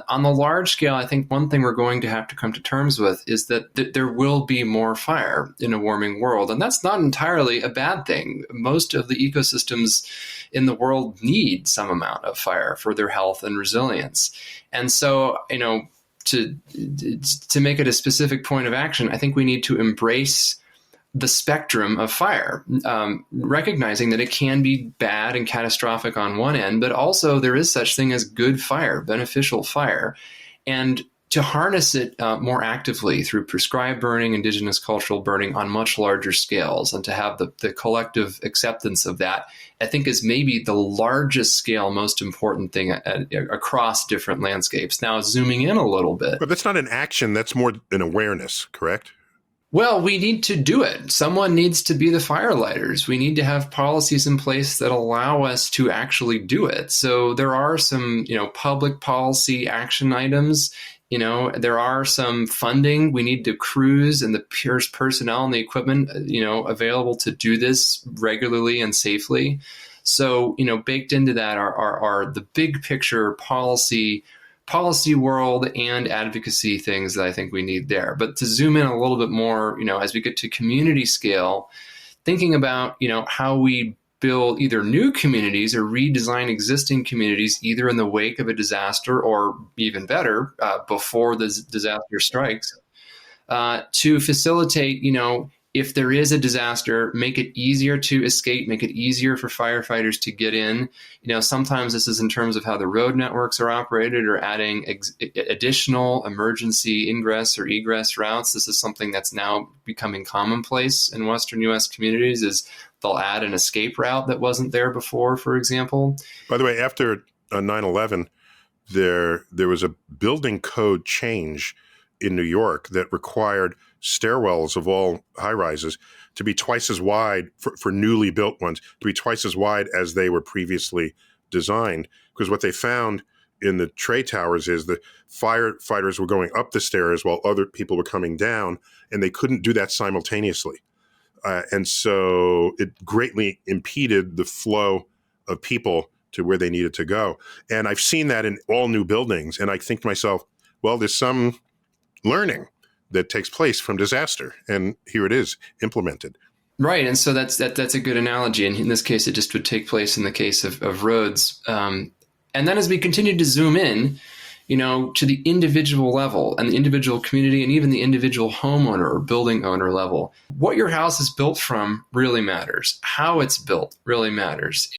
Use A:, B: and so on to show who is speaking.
A: On the large scale, I think one thing we're going to have to come to terms with is that there will be more fire in a warming world. And that's not entirely a bad thing. Most of the ecosystems in the world need some amount of fire for their health and resilience. And so, to make it a specific point of action, I think we need to embrace the spectrum of fire, recognizing that it can be bad and catastrophic on one end, but also there is such thing as good fire, beneficial fire, and to harness it more actively through prescribed burning, indigenous cultural burning on much larger scales, and to have the collective acceptance of that, I think is maybe the largest scale, most important thing across different landscapes. Now, zooming in a little bit.
B: But that's not an action, that's more an awareness, correct?
A: Well, we need to do it. Someone needs to be the firelighters. We need to have policies in place that allow us to actually do it. So there are some, public policy action items. There are some funding. We need the crews and the personnel and the equipment, available to do this regularly and safely. So, baked into that are the big picture policy world and advocacy things that I think we need there. But to zoom in a little bit more, as we get to community scale, thinking about, how we build either new communities or redesign existing communities, either in the wake of a disaster or even better, before the disaster strikes, to facilitate, if there is a disaster, make it easier to escape, make it easier for firefighters to get in. Sometimes this is in terms of how the road networks are operated or adding additional emergency ingress or egress routes. This is something that's now becoming commonplace in Western U.S. communities, is they'll add an escape route that wasn't there before, for example.
B: By the way, after 9/11, there was a building code change in New York that required stairwells of all high-rises to be twice as wide for newly built ones, to be twice as wide as they were previously designed. Because what they found in the trade towers is the firefighters were going up the stairs while other people were coming down, and they couldn't do that simultaneously. And so it greatly impeded the flow of people to where they needed to go. And I've seen that in all new buildings, and I think to myself, well, there's some learning that takes place from disaster, and here it is implemented.
A: Right, and so that's a good analogy, and in this case, it just would take place in the case of roads. And then as we continue to zoom in, to the individual level and the individual community and even the individual homeowner or building owner level, what your house is built from really matters. How it's built really matters.